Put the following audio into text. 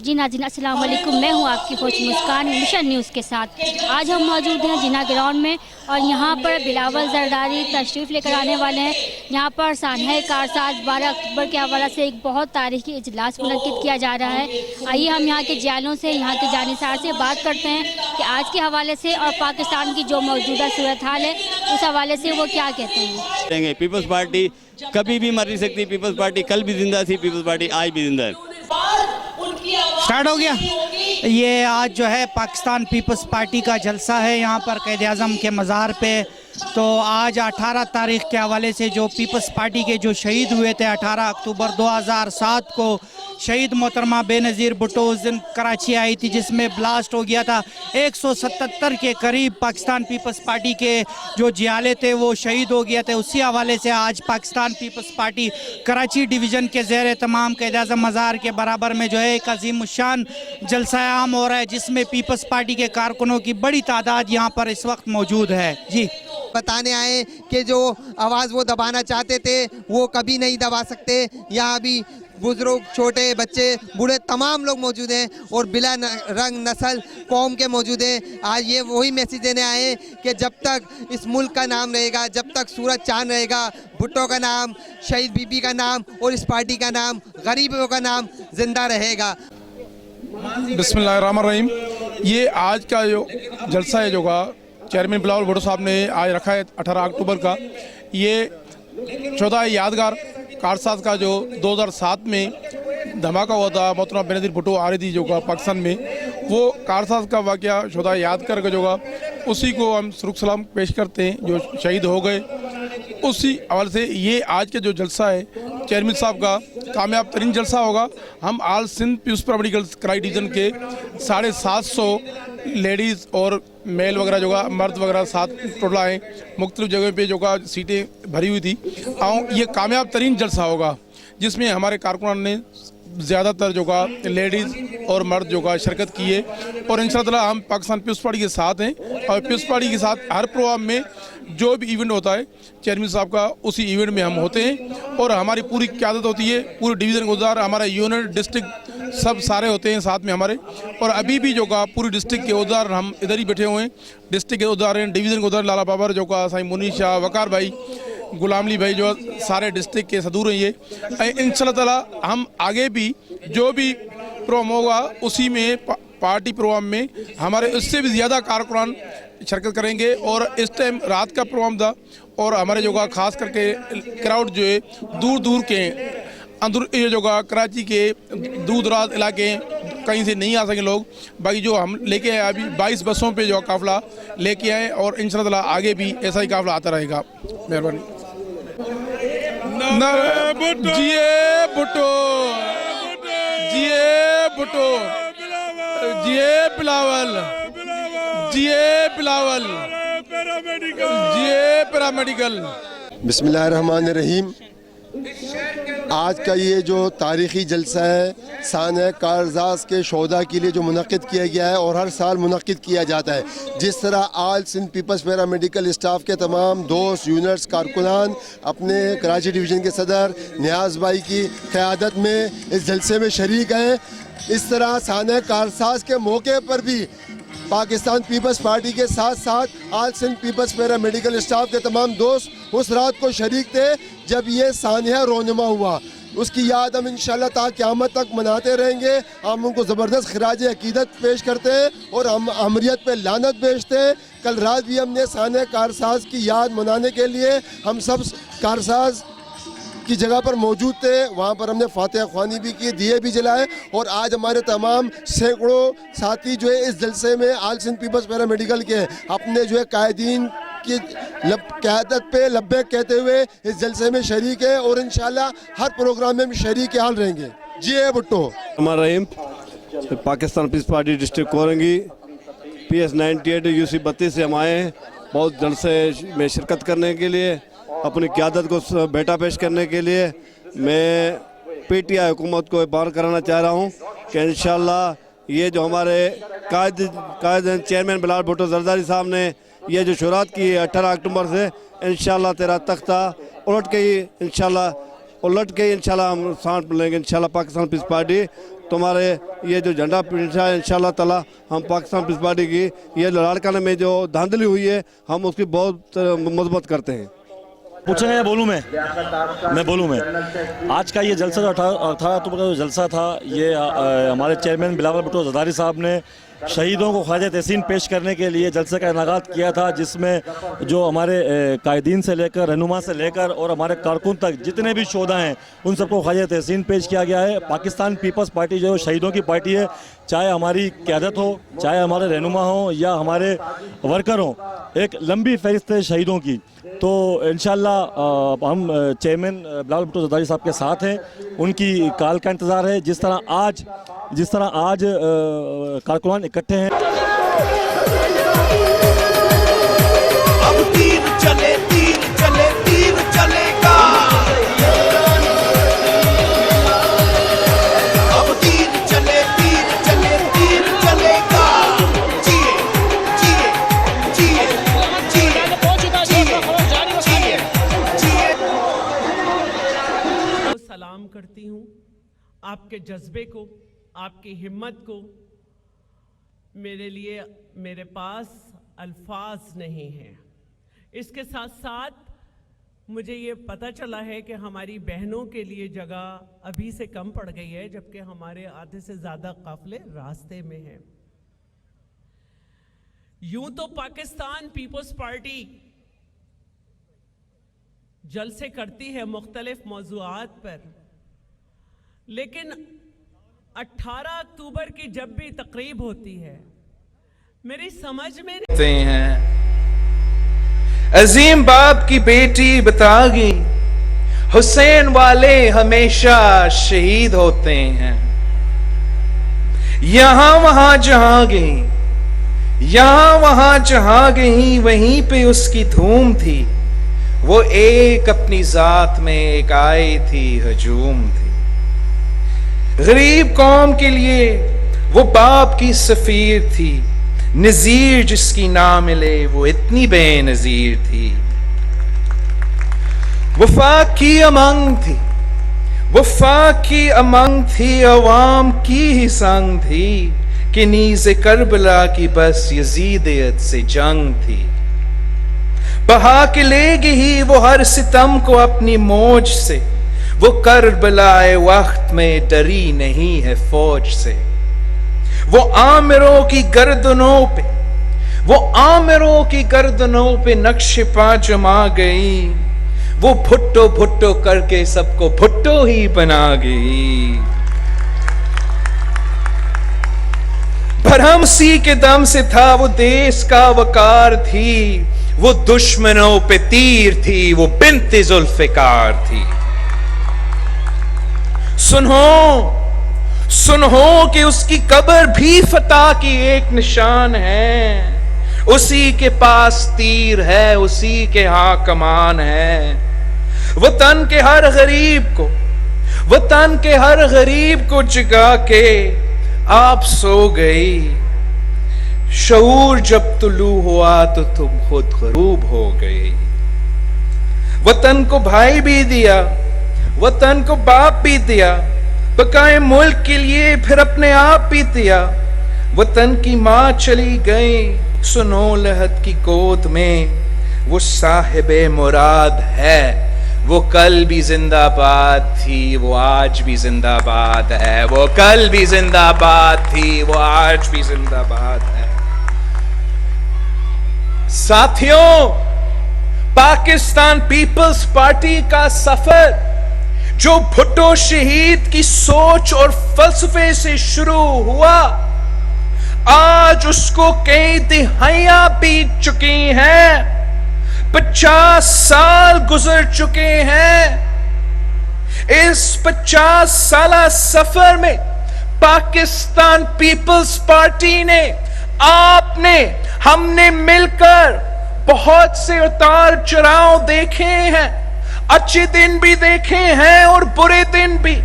जी नाज़रीन अस्सलाम वालेकुम, मैं हूं आपकी होस्ट मुस्कान मिशन न्यूज़ के साथ। आज हम मौजूद हैं जिना ग्राउंड में और यहां पर बिलावल जरदारी तशरीफ़ लेकर आने वाले हैं। यहां पर सानहा कारसाज 12 अक्टूबर के हवाले से एक बहुत तारीखी इजलास मुनक़िद किया जा रहा है। आइए हम यहां के जालों से, यहां के जानिसार से बात करते हैं कि आज के हवाले से और पाकिस्तान की जो मौजूदा सूरत हाल है उस हवाले से वो क्या कहते हैं। पीपल्स पार्टी कभी भी मर नहीं सकती, पीपल्स पार्टी कल भी जिंदा थी, पीपल्स पार्टी आज भी जिंदा है। स्टार्ट हो गया। ये आज जो है पाकिस्तान पीपल्स पार्टी का जलसा है यहाँ पर क़ायद आज़म के मज़ार पे। तो आज 18 तारीख़ के हवाले से जो पीपल्स पार्टी के जो शहीद हुए थे 18 अक्टूबर 2007 को शहीद मोहतरमा बेनज़ीर भुट्टो उस दिन कराची आई थी जिसमें ब्लास्ट हो गया था। 177 के करीब पाकिस्तान पीपल्स पार्टी के जो जियाले थे वो शहीद हो गया थे। उसी हवाले से आज Pakistan peoples Party Karachi division के ज़ेर तमाम क़ायद आज़म मज़ार के बराबर में जो है एक अज़ीम शान जलसा आम हो रहा है जिसमें पीपल्स पार्टी के कारकुनों की बड़ी तादाद यहाँ पर इस वक्त मौजूद है। जी बताने आए कि जो आवाज़ वो दबाना चाहते थे वो कभी नहीं दबा सकते। यहाँ भी बुजुर्ग, छोटे बच्चे, बूढ़े तमाम लोग मौजूद हैं और बिला रंग नस्ल कौम के मौजूद हैं। आज ये वही मैसेज देने आए हैं कि जब तक इस मुल्क का नाम रहेगा, जब तक सूरज चांद रहेगा, भुट्टो का नाम, शहीद बीबी का नाम और इस पार्टी का नाम, गरीबों का नाम जिंदा रहेगा। बिस्मिल्लाहिर्रहमानिर्रहीम। ये आज का जो जलसा है जो का चेयरमैन बिलावल भुट्टो साहब ने आज रखा है 18 अक्टूबर का, ये 14 यादगार कारसाज का जो 2007 में धमाका हुआ था मोहतरमा बेनज़ीर भुट्टो आ रही थी जो का पाकिस्तान में, वो कारसाज का वाक़या 14 याद करके जो का उसी को हम सरुख सलाम पेश करते हैं जो शहीद हो गए। उसी हवाले से ये आज के जो जलसा है चेयरमैन साहब का कामयाब तरीन जलसा होगा। हम आल सिंध पीपल्स पार्टी गर्ल्स कराई डिवीज़न के 750 लेडीज़ और मेल वगैरह जो का मर्द वगैरह साथ टोटल आए, मुख्तलिफ जगह पे जो का सीटें भरी हुई थी। और ये कामयाब तरीन जलसा होगा जिसमें हमारे कारकुनान ने ज़्यादातर जो का लेडीज़ और मर्द जो का शिरकत की है और इंशाअल्लाह हम पाकिस्तान पीपल्स पार्टी के साथ हैं और पीपल्स पार्टी के साथ हर प्रोग्राम में जो भी इवेंट होता है चेयरमैन साहब का उसी इवेंट में हम होते हैं और हमारी पूरी क़यादत होती है, पूरी डिवीज़न गुजार, हमारा यूनिट डिस्ट्रिक्ट सब सारे होते हैं साथ में हमारे। और अभी भी जो का पूरी डिस्ट्रिक्ट के उदार हम इधर ही बैठे हुए हैं, डिस्ट्रिक्ट के उदार हैं, डिवीज़न के उदार लाला बाबर जो का साईं मुनीर शाह, वकार भाई, गुलामली भाई जो सारे डिस्ट्रिक्ट के सदूर हैं। ये इंशाअल्लाह ताला हम आगे भी जो भी प्रोग्राम होगा उसी में पार्टी प्रोग्राम में हमारे उससे भी ज़्यादा कारकुनान शिरकत करेंगे। और इस टाइम रात का प्रोग्राम था और हमारे जो का ख़ास करके क्राउड जो है दूर दूर के अंदर ये जो का कराची के दूर दराज इलाके कहीं से नहीं आ सके लोग, बाकी जो हम लेके आए अभी 22 बसों पे जो काफ़िला लेके आए और इंशाअल्लाह आगे भी ऐसा ही काफ़िला आता रहेगा। मेहरबानी। जिए भुट्टो, जिए भुट्टो, जिए बिलावल, जिए बिलावल, जिए पैरामेडिकल। बिस्मिल्लाहिर्रहमानिर्रहीम। आज का ये जो तारीख़ी जलसा है साने कारजास के शोधा के लिए जो मुनक़िद किया गया है और हर साल मुनक़िद किया जाता है, जिस तरह आज Sindh People's para medical staff के तमाम दोस्त यूनिट्स कारकुनान अपने कराची डिवीज़न के सदर नियाज़ भाई की क़यादत में इस जलसे में शरीक हैं, इस तरह साने कारजास के मौके पर भी पाकिस्तान पीपल्स पार्टी के साथ साथ आज Sindh People's para medical staff के तमाम दोस्त उस रात को शरीक थे जब ये सानिया रोनमा हुआ। उसकी याद हम इंशाल्लाह ता क़यामत तक मनाते रहेंगे। हम उनको ज़बरदस्त खराज अकीदत पेश करते हैं और हम अमरियत पे लानत भेजते हैं। कल रात भी हमने सानिया कारसाज की याद मनाने के लिए हम सब कारसाज की जगह पर मौजूद थे, वहाँ पर हमने फातिहा ख्वानी भी की, दिए भी जलाए और आज हमारे तमाम सैकड़ों साथी जो है इस जलसे में आल सिंध पीपल्स पैरा मेडिकल के अपने जो है कायदीन की क़यादत पे लब्बैक कहते हुए इस जलसे में शरीक है और इंशाल्लाह हर प्रोग्राम में शरीक हाल रहेंगे। जी ए भुट्टो हमारा Rahim Pakistan peoples Party district Korangi PS 98 UC 32 से हम आए हैं बहुत जलसे में शिरकत करने के लिए, अपनी क़यादत को बेटा पेश करने के लिए। मैं PTI हुकूमत को बार कराना चाह रहा हूँ कि इंशाल्लाह ये जो हमारे कायद चेयरमैन बिलावल भुट्टो जरदारी साहब ने ये जो शुरुआत की है 18 अक्टूबर से, इंशाल्लाह तेरा तख्ता उलट के ही इंशाल्लाह हम सांस लेंगे। इंशाल्लाह पाकिस्तान पीपल्स पार्टी तुम्हारे ये जो झंडा पीछा है इंशाल्लाह ताला हम पाकिस्तान पीपल्स पार्टी की ये लाड़काने में जो धांधली हुई है हम उसकी बहुत मजबूत करते हैं। पूछेंगे या बोलूँ मैं बोलूँ आज का ये जलसा जो 18 अक्टूबर का जो जलसा था ये हमारे चेयरमैन बिलावल भुट्टो जरदारी साहब ने शहीदों को ख्वाजा तहसीन पेश करने के लिए जलसे का इनाकात किया था, जिसमें जो हमारे कायदीन से लेकर रहनुमा से लेकर और हमारे कारकुन तक जितने भी शोधा हैं उन सबको ख्वाजा तहसीन पेश किया गया है। पाकिस्तान पीपल्स पार्टी जो शहीदों की पार्टी है, चाहे हमारी क़यादत हो, चाहे हमारे रहनुमा हो या हमारे वर्कर हों, एक लंबी फहरिस्त है शहीदों की। तो इंशाल्लाह हम चेयरमैन बिलावल भुट्टो जरदारी साहब के साथ हैं, उनकी काल का इंतज़ार है। जिस तरह आज कारकुनान इकट्ठे हैं। अब तीर चलेगा, अब तीर चलेगा। सलाम करती हूँ आपके जज्बे को, आपकी हिम्मत को। मेरे लिए मेरे पास अल्फाज नहीं हैं। इसके साथ साथ मुझे ये पता चला है कि हमारी बहनों के लिए जगह अभी से कम पड़ गई है, जबकि हमारे आधे से ज़्यादा काफिले रास्ते में हैं। यूं तो पाकिस्तान पीपल्स पार्टी जलसे करती है मुख्तलिफ मौज़ूआत पर, लेकिन 18 अक्टूबर की जब भी तकरीब होती है मेरी समझ में नहीं हैं। अजीम बाप की बेटी बता गई, हुसैन वाले हमेशा शहीद होते हैं। यहां वहां जहां गई वहीं पे उसकी धूम थी। वो एक अपनी जात में एक आई थी, हजूम थी। गरीब कौम के लिए वो बाप की सफीर थी। नजीर जिसकी ना मिले वो इतनी बेनजीर थी। वफा की अमंग थी, अवाम की ही संग थी कि नीज़े करबला की बस यजीदियत से जंग थी। बहा के लेगी ही वो हर सितम को अपनी मौज से, वो करबलाए वक्त में डरी नहीं है फौज से। वो आमिरों की गर्दनों पे नक्शे पा जमा गई। वो भुट्टो भुट्टो करके सबको भुट्टो ही बना गई। भरमसी के दम से था वो देश का वकार थी। वो दुश्मनों पे तीर थी, वो बिन्ते जुल्फ़िकार थी। सुनो कि उसकी कब्र भी फतह की एक निशान है। उसी के पास तीर है, उसी के हां कमान है। वतन के हर गरीब को, वतन के हर गरीब को जगा के आप सो गई। शऊर जब तुलू हुआ तो तुम खुद गरूब हो गई। वतन को भाई भी दिया, वतन को बाप भी दिया, पकाए मुल्क के लिए फिर अपने आप भी दिया। वतन की माँ चली गई सुनो लहद की गोद में, वो साहिबे मुराद है, वो कल भी जिंदाबाद थी, वो आज भी जिंदाबाद है। वो कल भी जिंदाबाद थी, वो आज भी जिंदाबाद है। साथियों, पाकिस्तान पीपल्स पार्टी का सफर जो भुट्टो शहीद की सोच और फलसफे से शुरू हुआ, आज उसको कई दिहाइयां बीत चुकी हैं, 50 साल गुजर चुके हैं। इस 50 साला सफर में पाकिस्तान पीपल्स पार्टी ने, आपने, हमने मिलकर बहुत से उतार चढ़ाव देखे हैं, अच्छे दिन भी देखे हैं और बुरे दिन भी।